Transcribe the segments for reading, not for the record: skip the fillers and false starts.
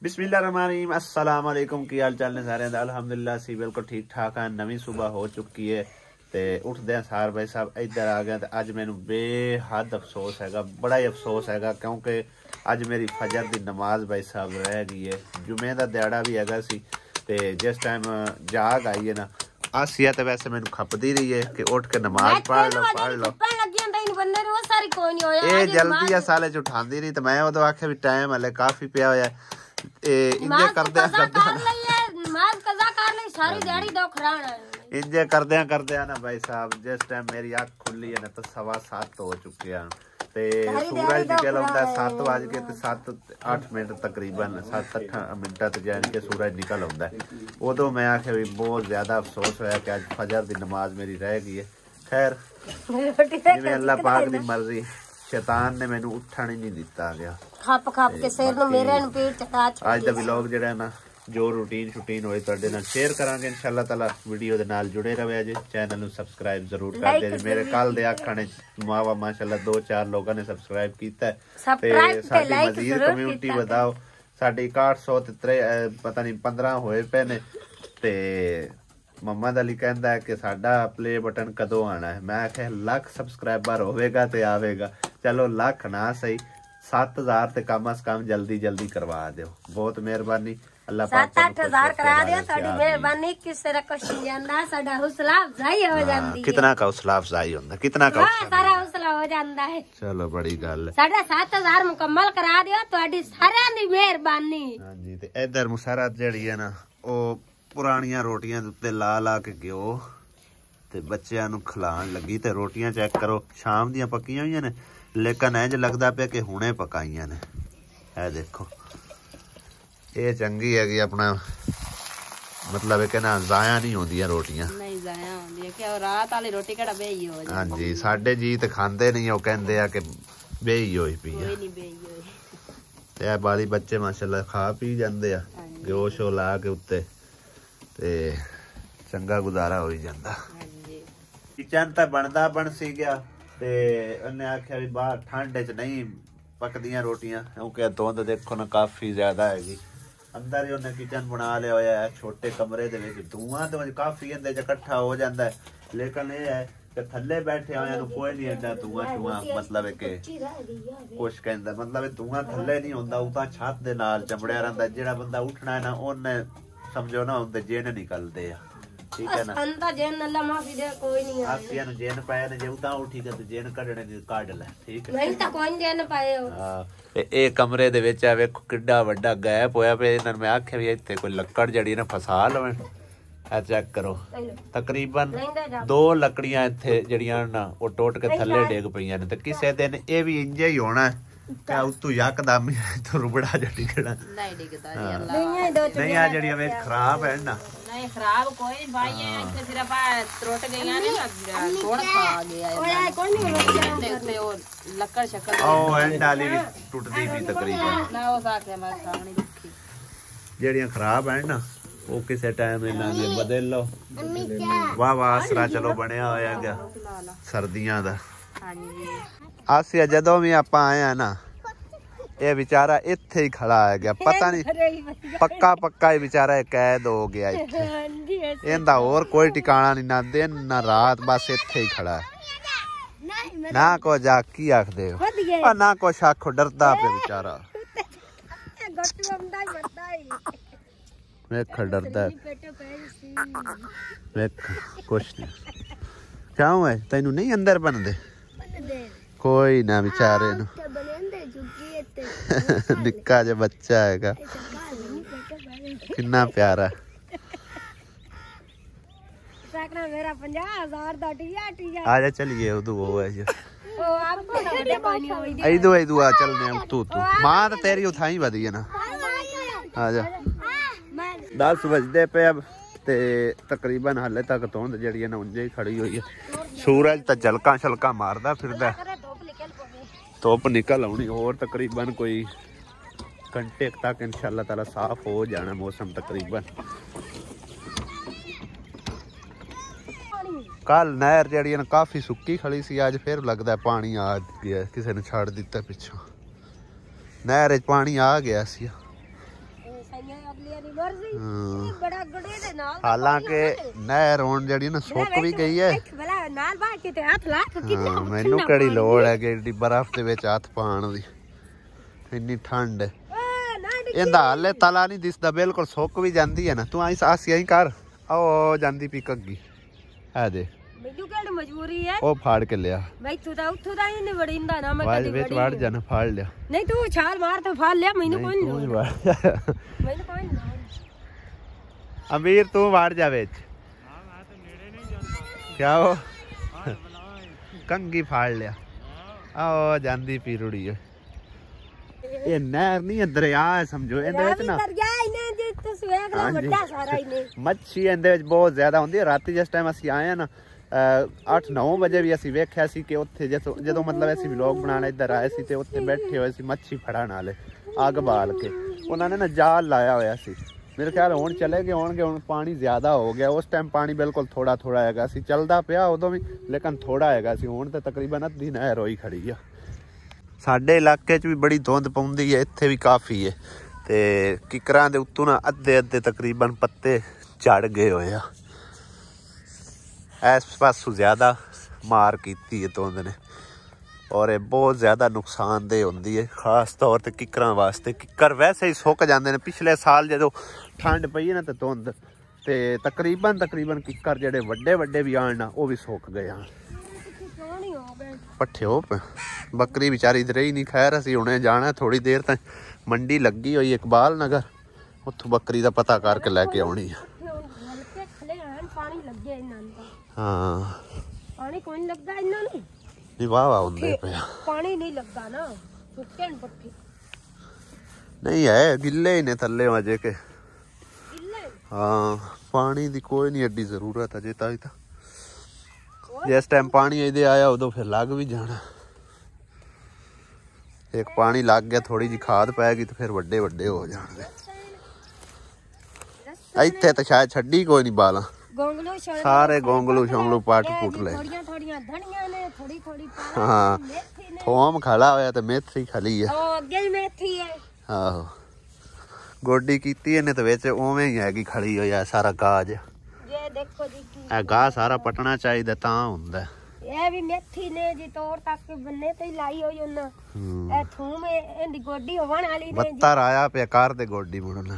बिस्मिल्लाहिर्रहमानिर्रहीम अस्सलाम वालेकुम की हाल चाल ने सारे दा अल्हम्दुलिल्लाह सी बिल्कुल ठीक ठाक है। नवी सुबह हो चुकी है ते उठदे सार भाई साहब इधर आ गया। अज मैनू बेहद अफसोस है, बड़ा ही अफसोस है क्योंकि अज मेरी फजर की नमाज भाई साहब रह गई है। जुमे का दिहाड़ा भी हैगा सी ते जिस टाइम जाग आई है ना आसिया तो वैसे मैनू खपदी रही है कि उठ के नमाज पढ़ लो ये जल्दी है साले च उठांदी रही तो मैं उदों आख्या भी टाइम हले काफी पिया होया इंजे करदे ना भाई साहब जिस टाइम मेरी अख खुली है ना तो 7:15 हो चुके हैं ते सूरज निकल आंदा 7 बज के 7-8 मिनट तकरीबन 7-8 मिनट तक यानी कि सूरज निकल आंदा उदों मैं आख्या भी बहुत ज्यादा अफसोस होया कि अज फजर की नमाज मेरी रह गई है। खैर जिवें अल्लाह पाक दी मर्जी शैतान ने मैनू उठण ही नहीं दिता गया। खप के सिर नु मेरे नु पीठ चटा आज दा व्लॉग जेड़ा ना जो रूटीन शूटीन होए तुहाडे नाल शेयर करांगे इंशाअल्लाह ताला। वीडियो दे नाल जुड़े रहे जे, चैनल नु सबसक्राइब जरूर कर दे। मेरे कल दे आखणे मावा माशाअल्लाह 2-4 लोगों ने सबसक्राइब कीता ते साडी मजीद कम्युनिटी ਵਧਾਓ। साडी 6100 ते पता नहीं 15 होए पे ने ते मोहम्मद अली कहता है कि साडा प्ले बटन कदों आना है। मैं आख्या लाख सबसक्राइबर होवेगा ते आवेगा। चलो लाख ना सही 7000 ते कम अज कम जल्दी जल्दी करवा दो। बहुत मेहरबानी अल्लाह पाक 7-8 करा दियो साडी मेहरबानी। किसे रा कुछ नहीं जांदा साडा हौसला अफजाई हो जांदी है। कितना का हौसला अफजाई होंदा कितना का सारा हौसला हो जांदा है। चलो बड़ी गल है। साडा 7000 मुकम्मल करा दियो तुहाडी सारियां दी मेहरबानी। हां जी ते इधर मुसरत जेड़ी है ना ओ पुरानियां रोटियां दे उत्ते ला के घिओ ते बच्चियां नू खिलाण लगी ते रोटियां चेक करो शाम दियां पक्कियां होईयां ने लेकिन इंज लगदा पिया कि हुणे पकाईयां ने। ए देखो ये चंगी हैगी अपना मतलब है कि ना जाया नहीं होंदियां रोटियां नहीं जाया होंदियां कि रात वाली रोटी केड़ा बेही हो जांदी। हां जी साडे जी ते खांदे नहीं ओ कहंदे आ कि बेही होई पई है कोई नहीं बेही होई ते बाली बच्चे माशाल्लाह खा पी जांदे आ घिओ शो ला के उत्ते ते चंगा गुजारा हो ही जांदा। किचन तो बनदा बन सी गया ते उन्हें आख्या भी बाहर ठंड च नहीं पकदियां रोटियां क्योंकि धुंध देखो ना काफी ज्यादा हैगी। अंदर ही उन्हें किचन बना लिया होया है छोटे कमरे दे विच धुआं तो काफी इंदे च इकट्ठा हो जांदा है लेकिन ये है कि थल्ले बैठे होया नु कोई नहीं एडा धुआं मतलब है कि कुछ कहंदा मतलब धुआं थल्ले नहीं होंदा उतां छत दे नाल चमड़िया रहिंदा। जेड़ा बंदा उठना है ना ओने समझो ना उनके जिन निकलते हैं ठीक है ना अंदर जिन अल्लाह माफी दे कोई नहीं है आसिया नु जिन पाए ने जे उता उठी के जिन कढणे ने काढ ले ठीक है नहीं ता कोई जिन पाए हो। हां ए कमरे दे विच आ वेखो किड्डा वड्डा गैप होया पे इन्हां मैं आख्या भी इत्थे कोई लक्कड़ जड़ी ना फसा लवे आ चेक करो तकरीबन 2 लकड़ियां इत्थे जड़ियां ना ओ टूट के थल्ले डेग पईयां ने ते किसे दिन ए भी इंजे ही होना है क्या उतू यकदम तो रुबड़ा जड़ी केड़ा नहीं डिगदा जी अल्लाह नहीं आ जड़ी वे खराब है ना नहीं खराब कोई भाई है इतने सिर्फ टूट गईयां ने थोड़ा खा गया है कोई नहीं ते ओ लकड़ शक्कर ओ एंड डाली भी टूटदी भी तकरीबन ना वो साथे मैं खानी दुखी जड़ियां खराब है ना वो किसे टाइम इन्हां दे बदल लो वाह वाह आसरा चलो बनया होया गया सर्दियां दा। हां जी आसिया जदों भी आपां आए ना ये बेचारा इत्थे ही खड़ा है गया पता नहीं पक्का ही बेचारा कैद हो गया इत्थे इंदा और कोई ठिकाना नहीं ना दिन ना रात बस इत्थे ही खड़ा है ना को जाकी आखदे हो ना को आखो डरदा पे बेचारा वेख डरदा वेख कुछ नहीं क्यों है तेनू नहीं अंदर बनदे कोई ना बेचारे नु निक्का जो बच्चा है कितना प्यारा मेरा 50,000 दा टिया आजा चलिए उदू वो है इदू आ चलने तू मां तो तेरी उठाई वधी है ना आजा 10 बजदे पे अब ते तकरीबन हाले तक धुंध जड़ी है ना उंजे ही खड़ी हुई है। सूरज तो झलका शलका मारदा फिरदा धुप निकल आनी और तकरीबन कोई घंटे तक इंशाअल्लाह ताला साफ हो जाना मौसम तकरीबन। कल नहर जड़ी काफी सुक्की खड़ी सी अज फिर लगता है पानी आ गया किसी ने छड़ दिता पिछों नहर पानी आ गया सी बड़ा गड़े दे नाल हालांकि नहर होण जेड़ी ना सुੱਕ भी गई है भला नाल बाहर के हाथ ला कितना ਮੈਨੂੰ ਕਿਹੜੀ ਲੋੜ ਹੈ ਕਿ ਏਡੀ ਬਰਫ਼ ਦੇ ਵਿੱਚ ਹੱਥ ਪਾਉਣ ਦੀ ਇੰਨੀ ਠੰਡ ਹੈ ਇਹਦਾ ਹਾਲੇ ਤਲਾ ਨਹੀਂ ਦਿਸਦਾ ਬਿਲਕੁਲ ਸੁੱਕ ਵੀ ਜਾਂਦੀ ਹੈ ਨਾ ਤੂੰ ਆਸੀ ਆਈ ਕਰ ਆਓ ਜਾਂਦੀ ਪੀ ਕੱਗੀ ਆ ਦੇ ਮੈਨੂੰ ਕਿਹੜੀ ਮਜਬੂਰੀ ਹੈ ਉਹ ਫਾੜ ਕੇ ਲਿਆ ਬਈ ਤੂੰ ਤਾਂ ਉੱਥੋਂ ਦਾ ਹੀ ਨਹੀਂ ਵੜਿੰਦਾ ਨਾ ਮੈਂ ਕਦੀ ਵਿੱਚ ਵੜ ਜਾਣਾ ਫਾੜ ਲਿਆ ਨਹੀਂ ਤੂੰ ਛਾਲ ਮਾਰ ਤਾਂ ਫਾੜ ਲਿਆ ਮੈਨੂੰ ਕੋਈ ਨਹੀਂ ਮੈਨੂੰ ਕੋਈ ਨਹੀਂ ਅਮੀਰ ਤੂੰ ਵੜ ਜਾ ਵਿੱਚ ਹਾਂ ਮੈਂ ਤਾਂ ਨੇੜੇ ਨਹੀਂ ਜਾਂਦਾ ਕਿਆ ਹੋ ਬੁਲਾਓ ਕੰਗੀ ਫਾੜ ਲਿਆ ਆਓ ਜਾਂਦੀ ਪੀ ਰੁੜੀ ਇਹ ਨਹਿਰ ਨਹੀਂ ਦਰਿਆ ਹੈ ਸਮਝੋ ਇਹਦੇ ਵਿੱਚ ਨਾ ਦਰਿਆ ਇਹਨੇ ਜੇ ਤੁਸੀਂ ਵੇਖ ਲਓ ਵੱਡਾ ਸਾਰਾ ਇਹਨੇ ਮੱਛੀ ਇਹਦੇ ਵਿੱਚ ਬਹੁਤ ਜ਼ਿਆਦਾ ਹੁੰਦੀ ਹੈ ਰਾਤੀ ਜਿਸ ਟਾਈਮ ਅਸੀਂ ਆਏ ਆ ਨਾ 8-9 ਵਜੇ ਵੀ ਅਸੀਂ ਵੇਖਿਆ ਸੀ ਕਿ ਉੱਥੇ ਜਦੋਂ ਮਤਲਬ ਅਸੀਂ ਵਲੌਗ ਬਣਾਉਣ ਇੱਧਰ ਆਏ ਸੀ ਤੇ ਉੱਥੇ ਬੈਠੇ ਹੋਏ ਸੀ ਮੱਛੀ ਫੜਨ ਵਾਲੇ ਅੱਗ ਬਾਲ ਕੇ ਉਹਨਾਂ ਨੇ ਨਾ ਜਾਲ ਲਾਇਆ ਹੋਇਆ ਸੀ ਮੇਰੇ ਖਿਆਲ ਹੁਣ ਚਲੇ ਗਏ ਹੋਣਗੇ ਹੁਣ ਪਾਣੀ ਜ਼ਿਆਦਾ ਹੋ ਗਿਆ ਉਸ ਟਾਈਮ ਪਾਣੀ ਬਿਲਕੁਲ ਥੋੜਾ ਥੋੜਾ ਹੈਗਾ ਸੀ ਚੱਲਦਾ ਪਿਆ ਉਦੋਂ ਵੀ ਲੇਕਿਨ ਥੋੜਾ ਹੈਗਾ ਸੀ ਹੁਣ ਤਾਂ ਤਕਰੀਬਨ ਅੱਧੀ ਨਹਿਰ ਹੋਈ ਖੜੀ ਆ ਸਾਡੇ ਇਲਾਕੇ 'ਚ ਵੀ ਬੜੀ ਧੁੰਦ ਪਾਉਂਦੀ ਹੈ ਇੱਥੇ ਵੀ ਕਾਫੀ ਹੈ ਤੇ ਕਿਕਰਾਂ ਦੇ ਉੱਤੋਂ ਨਾ ਅੱਧੇ ਤਕਰੀਬਨ ਪੱਤੇ ਝੜ ਗਏ ਹੋਏ ਆ ਇਸ ਪਾਸੋਂ ਜ਼ਿਆਦਾ ਮਾਰ ਕੀਤੀ ਹੈ ਧੁੰਦ ਨੇ ਔਰ ਇਹ ਬਹੁਤ ਜ਼ਿਆਦਾ ਨੁਕਸਾਨਦੇਹ ਹੁੰਦੀ ਹੈ ਖਾਸ ਤੌਰ ਤੇ ਕਿਕਰਾਂ ਵਾਸਤੇ ਕਿੱਕਰ ਵੈਸੇ ਹੀ ਸੁੱਕ ਜਾਂਦੇ ਨੇ ਪਿਛਲੇ ਸਾਲ ਜਦੋਂ ਠੰਡ ਪਈ ਨਾ ਤੇ ਧੁੰਦ ਤੇ ਤਕਰੀਬਨ ਕਿੱਕਰ ਜਿਹੜੇ ਵੱਡੇ ਵੀ ਆਣ ਨਾ ਉਹ ਵੀ ਸੁੱਕ ਗਏ ਆ ਪੱਠੇ ਹੋ ਬੱਕਰੀ ਵਿਚਾਰੀ ਤੇ ਰਹੀ ਨਹੀਂ ਖੈਰ ਅਸੀਂ ਹੁਣੇ ਜਾਣਾ ਥੋੜੀ ਦੇਰ ਤੱਕ ਮੰਡੀ ਲੱਗੀ ਹੋਈ ਇਕਬਾਲ ਨਗਰ ਉੱਥੋਂ ਬੱਕਰੀ ਦਾ ਪਤਾ ਕਰਕੇ ਲੈ ਕੇ ਆਉਣੀ ਆ ਹਾਂ ਪਾਣੀ ਕੋਈ ਨਹੀਂ ਲੱਗਾ ਇਹਨਾਂ ਨੂੰ ਨਹੀਂ ਵਾਹ ਹੁੰਦੇ ਪਿਆ ਪਾਣੀ ਨਹੀਂ ਲੱਗਾ ਨਾ ਸੁੱਕੇ ਨੇ ਪੱਠੇ ਨਹੀਂ ਹੈ ਗਿੱਲੇ ਹੀ ਨੇ ਥੱਲੇ ਅਜੇ ਕੇ ਗਿੱਲੇ ਹਾਂ ਪਾਣੀ ਦੀ ਕੋਈ ਨਹੀਂ ਐਡੀ ਜ਼ਰੂਰਤ ਅਜੇ ਤਾਂ ਜਿਸ ਟਾਈਮ ਪਾਣੀ ਇਹਦੇ ਆਇਆ ਉਦੋਂ ਫਿਰ ਲੱਗ ਵੀ ਜਾਣਾ ਇੱਕ ਪਾਣੀ ਲੱਗ ਗਿਆ ਥੋੜੀ ਜਿਹੀ ਖਾਦ ਪੈ ਗਈ ਤੇ ਫਿਰ ਵੱਡੇ ਹੋ ਜਾਣਗੇ ਇੱਥੇ ਤਾਂ ਸ਼ਾਇਦ ਛੱਡੀ ਕੋਈ ਨਹੀਂ ਬਾਲਾਂ ਸਾਰੇ ਗੋਂਗਲੂ ਸ਼ੋਂਗਲੂ ਪੱਟ ਪੁੱਟ ਲੈ ਥੋੜੀਆਂ ਧਣੀਆਂ ਨੇ ਥੋੜੀ ਹਾਂ ਥੋਮ ਖੜਾ ਹੋਇਆ ਤੇ ਮੇਥੀ ਖਲੀ ਆ ਉਹ ਅੱਗੇ ਹੀ ਮੇਥੀ ਹੈ ਆਹੋ ਗੋਡੀ ਕੀਤੀ ਇਹਨੇ ਤੇ ਵਿੱਚ ਉਵੇਂ ਹੀ ਹੈਗੀ ਖੜੀ ਹੋਈ ਆ ਸਾਰਾ ਗਾਜ ਇਹ ਦੇਖੋ ਜੀ ਇਹ ਗਾਹ ਸਾਰਾ ਪਟਣਾ ਚਾਹੀਦਾ ਤਾਂ ਹੁੰਦਾ ਇਹ ਵੀ ਮੇਥੀ ਨੇ ਜੀ ਤੋੜ ਤੱਕ ਬੰਨੇ ਤੇ ਲਾਈ ਹੋਈ ਉਹਨਾਂ ਇਹ ਥੂਮ ਇਹਦੀ ਗੋਡੀ ਹੋਣ ਵਾਲੀ ਨੇ ਬੱਤਰ ਆਇਆ ਪਿਆ ਕਰ ਦੇ ਗੋਡੀ ਮੁੜਨਾ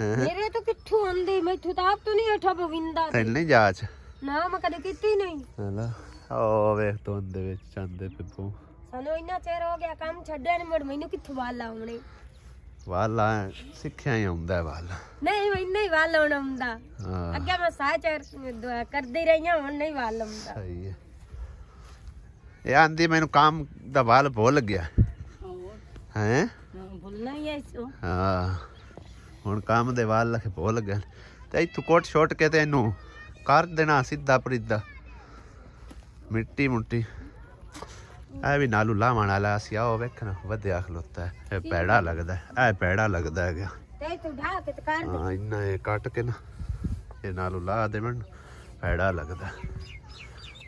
ਮੇਰੇ ਤਾਂ ਕਿੱਥੋਂ ਆਂਦੀ ਮੈਥੋਂ ਤਾਂ ਆਪ ਤੋਂ ਨਹੀਂ ਹਟਾ ਬਵਿੰਦਾ ਤੈਨੂੰ ਨਹੀਂ ਜਾਚ ਨਾ ਮੈਂ ਕਦੇ ਕੀਤੀ ਨਹੀਂ ਹਲਾ ਉਹ ਵੇਖ ਧੁੰਦ ਦੇ ਵਿੱਚ ਚੰਦੇ ਪਿੱਪੂ ਸਾਨੂੰ ਇੰਨਾ ਚਿਰ ਹੋ ਗਿਆ ਕੰਮ ਛੱਡਿਆ ਨਹੀਂ ਮੈਨੂੰ ਕਿੱਥੋਂ ਵਾਲ ਲਾਉਣੇ ਵਾਲਾ ਸਿੱਖਿਆ ਹੀ ਆਉਂਦਾ ਵਾਲ ਨਹੀਂ ਮੈਨੂੰ ਨਹੀਂ ਵਾਲ ਲਾਉਣਾ ਹੁੰਦਾ ਅੱਗੇ ਮੈਂ ਸਾਚਰ ਕਰਦੀ ਰਹੀ ਹਾਂ ਹੁਣ ਨਹੀਂ ਵਾਲ ਲਾਉਂਦਾ ਸਹੀ ਹੈ ਇਹ ਆਂਦੀ ਮੈਨੂੰ ਕੰਮ ਦਾ ਵਾਲ ਭੁੱਲ ਗਿਆ ਹੈ ਭੁੱਲਣਾ ਹੀ ਐ ਹਾਂ ਹੁਣ ਕੰਮ ਦੇ ਵਾਲ ਲਖ ਭੁੱਲ ਗਏ ਤੇ ਇੱਥੋਂ ਕੋਟ ਛੋਟ ਕੇ ਤੇ ਇਹਨੂੰ ਕਰ ਦੇਣਾ ਸਿੱਧਾ ਪਰਿੱਧਾ ਮਿੱਟੀ ਮੁੱਟੀ ਇਹ ਵੀ ਨਾਲੂ ਲਾਵਣ ਵਾਲਾ ਸੀ ਆਓ ਵੇਖਣਾ ਵਧਿਆ ਖਲੋਤਾ ਇਹ ਪੈੜਾ ਲੱਗਦਾ ਇਹ ਪੈੜਾ ਲੱਗਦਾ ਹੈਗਾ ਤੇ ਤੂੰ ਢਾ ਕੇ ਤੇ ਕਰ ਹਾਂ ਇੰਨਾ ਇਹ ਕੱਟ ਕੇ ਨਾ ਇਹ ਨਾਲੂ ਲਾ ਦੇ ਮੈਨੂੰ ਪੈੜਾ ਲੱਗਦਾ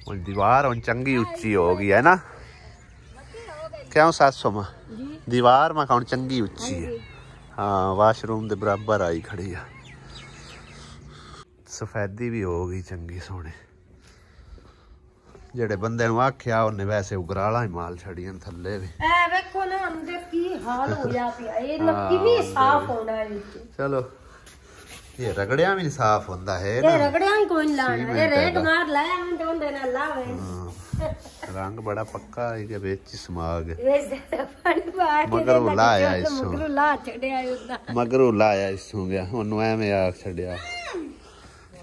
ਹੁਣ ਦੀਵਾਰ ਹੁਣ ਚੰਗੀ ਉੱਚੀ ਹੋ ਗਈ ਹੈ ਨਾ ਕਿਉਂ ਸਾਸੋ ਮਾਂ ਦੀਵਾਰ ਮੈਂ ਹੁਣ ਚੰਗੀ ਉੱਚੀ ਹੈ ਹਾਂ ਵਾਸ਼ਰੂਮ ਦੇ ਬਰਾਬਰ ਆਈ ਖੜੀ ਆ ਸਫੈਦੀ ਵੀ ਹੋ ਗਈ ਚੰਗੀ ਸੋਹਣੇ ਜਿਹੜੇ ਬੰਦੇ ਨੂੰ ਆਖਿਆ ਉਹਨੇ ਵੈਸੇ ਉਗਰਾਲਾ ਹੀ ਮਾਲ ਛੜੀਆਂ ਥੱਲੇ ਵੀ ਐ ਵੇਖੋ ਨਾ ਅੰਦਰ ਕੀ ਹਾਲ ਹੋਇਆ ਪਿਆ ਇਹ ਨੱਕੀ ਵੀ ਸਾਫ਼ ਹੋਣਾ ਹੈ ਚਲੋ ਇਹ ਰਗੜਿਆ ਵੀ ਨਹੀਂ ਸਾਫ਼ ਹੁੰਦਾ ਹੈ ਇਹ ਰਗੜਿਆ ਹੀ ਕੋਈ ਲਾਣਾ ਇਹ ਰੇਟ ਮਾਰ ਲਾਇਆ ਮੈਂ ਤੇ ਉਹਦੇ ਨਾਲ ਲਾਵੇ ਰੰਗ ਬੜਾ ਪੱਕਾ ਹੈ ਕਿ ਵਿੱਚ ਸਮਾ ਗਿਆ ਇਹ ਪਾਣੀ ਪਾ ਕੇ ਮਗਰੋਂ ਲਾਇਆ ਇਸੋਂ ਮਗਰੋਂ ਲਾ ਛੱਡਿਆ ਉਹਦਾ ਮਗਰੋਂ ਲਾਇਆ ਇਸੋਂ ਗਿਆ ਉਹਨੂੰ ਐਵੇਂ ਆਖ ਛੱਡਿਆ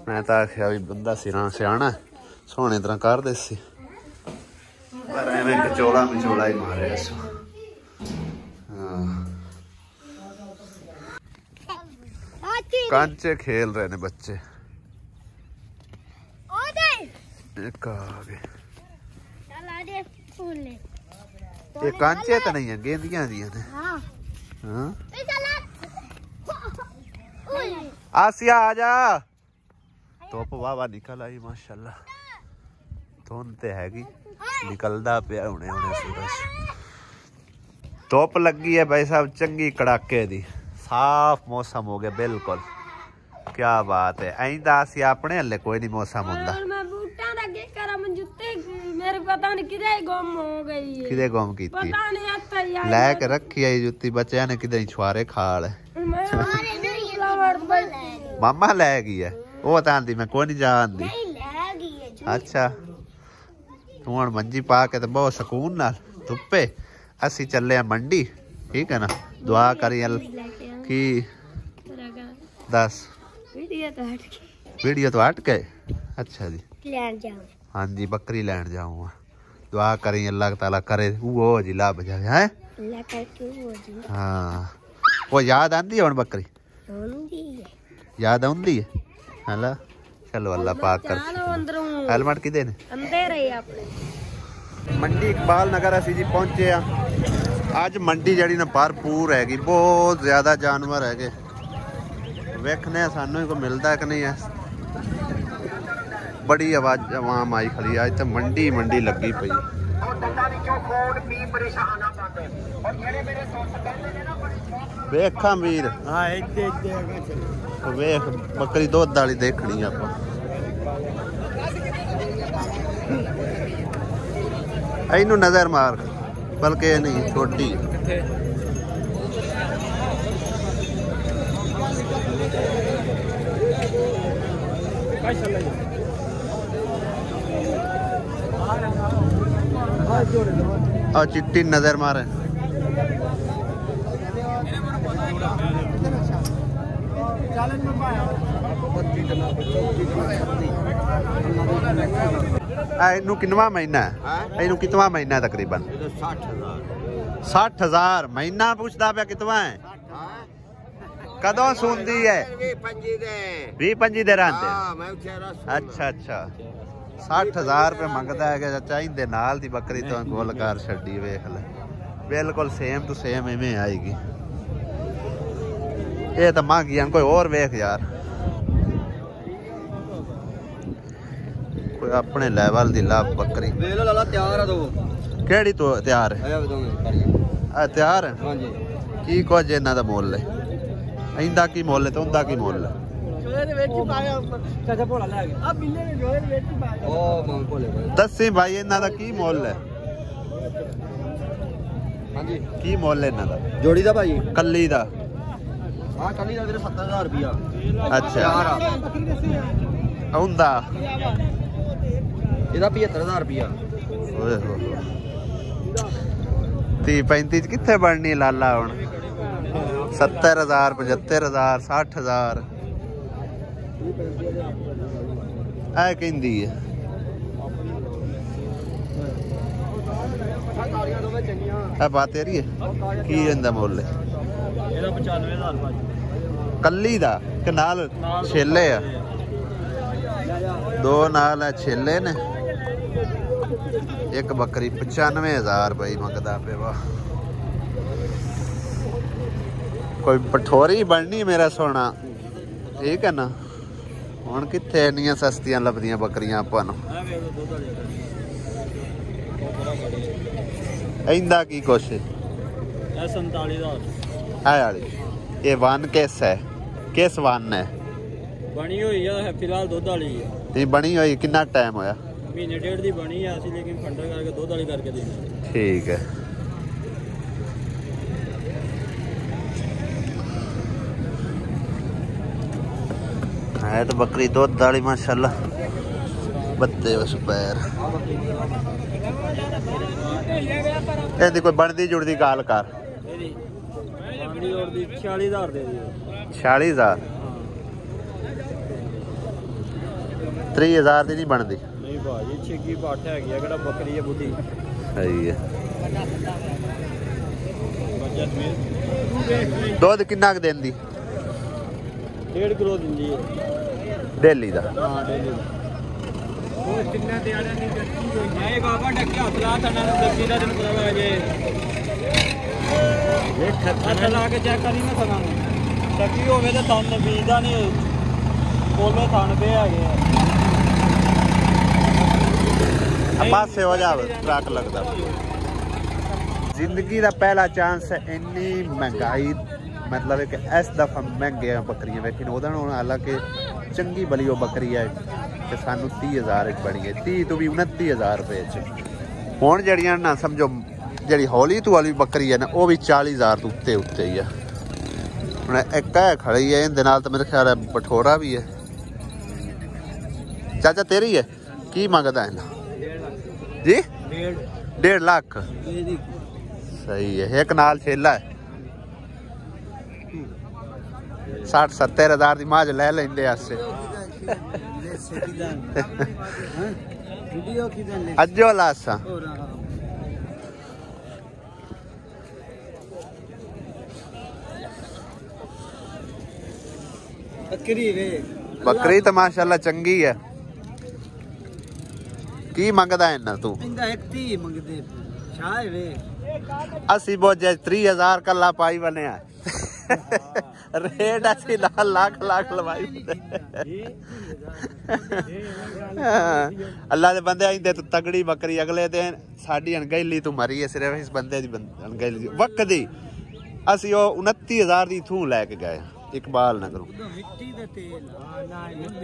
ਮੈਂ ਤਾਂ ਆਖਿਆ ਵੀ ਬੰਦਾ ਸਿਆਣਾ ਸੋਹਣੇ ਤਰ੍ਹਾਂ ਕਰਦੇ ਸੀ ਪਰ ਐਵੇਂ ਵਿਚੋਲਾ ਹੀ ਮਾਰਿਆ ਇਸੋਂ ਹਾਂ ਕਾਂਚੇ खेल रहे ने बच्चे एक आ गए ये कांचे तो नहीं है गेंदियां दी ने हां आसिया आजा धुप वाह निकल आई माशाल्लाह धुंध ते हैगी निकलदा पिया हुणे सूरज धुप लगी है भाई साहब चंगी कड़ाके दी साफ मौसम हो गया बिल्कुल। क्या बात है। ऐंदा असी अपने हले कोई नहीं मौसम हुंदा। मैं बूटां दा की करा मैं जुत्ते मेरे पता नहीं किदे गुम हो गई है। किदे गुम कीती? पता नहीं आता यार। ਲੈ रखी आई जुत्ती बच्चों ने किदे छुआरे खाल मैं मामा लै गई है वो तो आंदी मैं कोई नहीं जानदी। अच्छा तू हुण मंजी पा के ते बहुत सुकून नाल धुप्पे असी चले आ मंडी ठीक है ना। दुआ करी की दस वीडियो तो हट गए। अच्छा जी हाँ जी बकरी लैन जाऊंगा। दुआ करी अल्लाह ताला करे वो जी ला बजावे हैं। हाँ वो याद आंदी है हुण बकरी याद आउंदी है हला। चलो अल्लाह पाक कर। हेलमेट किदे ने अंदर है अपने। मंडी इकबाल नगर असी जी पहुंचे आ। अज मंडी जड़ी ना भरपूर हैगी बहुत ज्यादा जानवर है। वेखने सानू को मिलता कि नहीं है। बड़ी आवाज आवाम आई खड़ी आज तो मंडी मंडी लगी पई। वेखा वीर हाँ इधे वेख बकरी दुध वाली देखनी आप। इनू नजर मार बल्कि नहीं छोटी और चिट्टी नजर मारे। इनू कितवा महीना है? इनू कितवा महीना है तकरीबन? 60,000 महीना पूछता पे कितवा है? कदों सुनती है 20-25 दिन आते। अच्छा अच्छा 60,000 रुपये मंगता है कि चाहिए नाल दी बकरी तो गोल कर छड़ी वेख ले बिल्कुल सेम टू सेम इवें आएगी। ये तो मांगी कोई और वेख यार कोई अपने लेवल दी ला बकरी तैयार है। केड़ी तो तैयार है? तैयार है हाँ जी। की कुछ इन्हां दा मुੱਲ है? इंदा की मुੱਲ है तो उनका की मुੱਲ है? दसी भाई इन्हां दा की मुੱਲ है? हाँ जी की मुੱਲ है इन्हां दा? जोड़ी दा भाई कल्ली दा? हाँ कल्ली दा 70,000 रुपया। अच्छा उनदा ਇਹਦਾ 75,000 रुपया। 30-35 कित्थे बननी लाला हुण? 70,000 75,000 60,000 ऐ कहंदी है। बात तेरी है की इनदा मुੱਲ है? ਇਹਦਾ 95,000 कल्ली दा के नाल छेले आ? दो नाल है छेले ने। एक बकरी 95,000 भाई मंगदा पे। वाह कोई पठोरी बननी मेरा सोना ठीक है ना। हुण कित्थे इन्नियां सस्तियां लभदियां बकरियां आपां नूं। इंदा की कुछ 47,000 है वाली ये वन किस है? किस वन है? बनी हुई है फिलहाल दुध वाली है। नहीं बनी हुई कितना टाइम होया? महीने डेढ़ दी बनी है असि लेकिन फंडर करके दुध वाली करके देनी। ठीक है है तो बकरी दुध वाली माशाल्लाह बत्ते उस पैर। ਇਹਦੀ कोई बनती जुड़ती गाल कर। 46,000 दे दी। 46,000 30,000 ਦੀ ਨਹੀਂ ਬਣਦੀ। ਨਹੀਂ ਭਾਜੀ ਛਿੱਗੀ ਪੱਠ ਹੈਗੀ ਆ ਕਿਹੜਾ ਬੱਕਰੀ ਹੈ ਬੁੱਢੀ। ਸਹੀ ਹੈ। ਦੁੱਧ ਕਿੰਨਾ ਕੁ ਦਿੰਦੀ? 1.5 ਕਿਲੋ ਦਿੰਦੀ ਹੈ ਡੇਲੀ ਦਾ। ਹਾਂ ਡੇਲੀ ਦਾ। ਉਹ ਕਿੰਨਾ ਦਿਹਾੜਾ ਨਹੀਂ ਗੱਟੀ ਹੋਈ ਨਹੀਂ ਬਾਬਾ ਡੱਕਿਆ ਹੱਥ ਲਾ ਤਨਾਂ ਨੂੰ ਗੱਡੀ ਦਾ ਤੈਨੂੰ ਪਤਾ ਲੱਗ ਜੇ। ਇਹ ਹੱਥ ਲਾ ਕੇ ਚੈੱਕ ਕਰੀ ਨਾ ਤਨਾਂ ਨੂੰ ਟੱਕੀ ਹੋਵੇ ਤਾਂ ਥਣ ਬੀਜਦਾ ਨਹੀਂ ਕੋਲੇ ਥਣ ਪਏ ਹੈਗੇ ਆ। पासे हो जावे ट्रक लगता। जिंदगी का पहला चांस है इन्नी महंगाई मतलब कि इस दफा महंगे बकरियां लेकिन ओदा हालांकि चंगी बली वो बकरी है ते सानू 30,000 बनी है 30 तो भी 29,000 रुपए च। हुण जड़ियां ना समझो जी हौली तू वाली बकरी है ना वो भी 40,000 तो उत्ते उत्ते ही है। हुण एक है खड़ी है इहदे नाल तो मेरे ख्याल है बठोरा भी है। चाचा तेरी है की मंगदा है ना जी 1.5 लाख सही है। एक नाल छेला है 60-70,000 की माज ले लेंदे आसे अज्जो लासा बकरी तो माशाल्लाह चंगी है। की मंगदा है ना तू असी बोझे 30,000 कला पाई बने रेट असी लाख लवाई अल्लाह दे बंदे आइंदे तू तगड़ी बकरी अगले दिन साडी अनगैली तू मरी है सिर्फ इस बंदे दी अनगैली वक्त दी असी ओ 29,000 दी थू लेके गए इकबाल नगर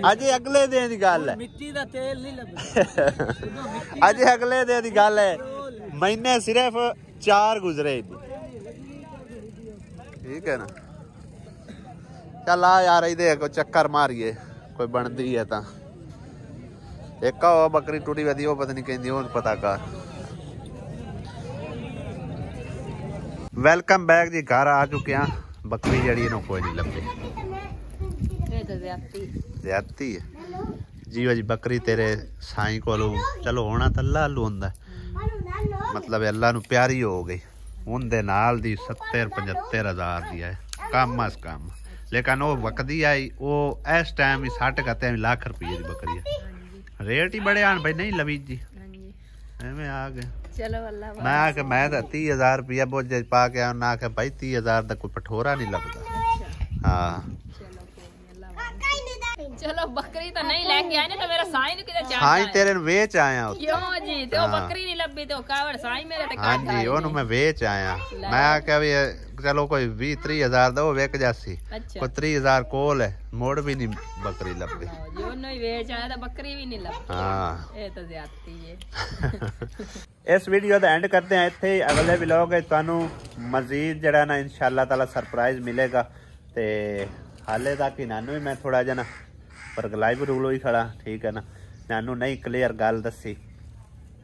अजे अगले दिन दी गल है अजे अगले दिन दी गल है महीने सिर्फ 4 गुजरे ठीक है ना। चल आ यार इधे कोई चक्कर मारिए कोई बनती है ता एक बकरी टूटी वधी वो पता नहीं कहती वो पता कर। वेलकम बैक जी घर आ चुके हैं बकरी जड़ी कोई नहीं लभे ज्यादती है जी जी बकरी तेरे साईं को चलो होना तो अल्लाह लू होंदा मतलब अल्लाह नू प्यारी हो गई उनदे नाल दी 70-75,000 दी है कम अस कम लेकिन वो वकदी आई वो इस टाइम ही 60 लाख रुपये की बकरी है रेट ही बड़े आन भाई नहीं लवी जी एवं आ गए चलो अल्लाह मैं आके मैं 30,000 रुपया बोझे पा के आना आके भाई 30,000 का कोई पठोरा नहीं लगता। हाँ चलो बकरी तो नहीं लेके आए ना तो मेरा साईं ने किधर जा साईं तेरे ने वेच आया क्यों जी तो बकरी नहीं लब्बी तो कावड़ साईं मेरे ते हाँ जी ओनू मैं वेच आया मैं आके भी चलो कोई 20-30,000 दो वेक जासी कोई 30,000 कोल है मोड़ भी नहीं बकरी लब्बी जी ओनू ही वेच आया तो बकरी भी नहीं लब्बी। हाँ ये तो ज्यादती है। इस वीडियो का एंड करते हैं इत्थे ही अगले व्लॉग तुहानू मजीद जड़ा ना इंशाअल्लाह ताला सरप्राइज मिलेगा ते हाले तक नानू भी मैं थोड़ा जा ना पर लाइव रूल ही खड़ा ठीक है ना नानू नहीं क्लियर गल दसी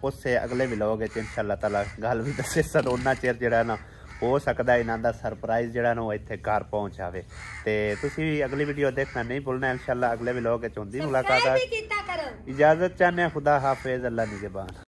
उससे अगले व्लॉग इंशाअल्लाह ताला गल भी दसे सर उन्ना चिर जड़ा ना हो सकता इन्हां दा सरप्राइज जड़ा ना इत्थे घर पहुंच जावे ते तुसी अगली वीडियो देखना नहीं भूलना इंशाअल्लाह अगले व्लॉग च होंदी मुलाकात। इजाजत चाहने खुदा हाफिज अल्लाह निगहबान।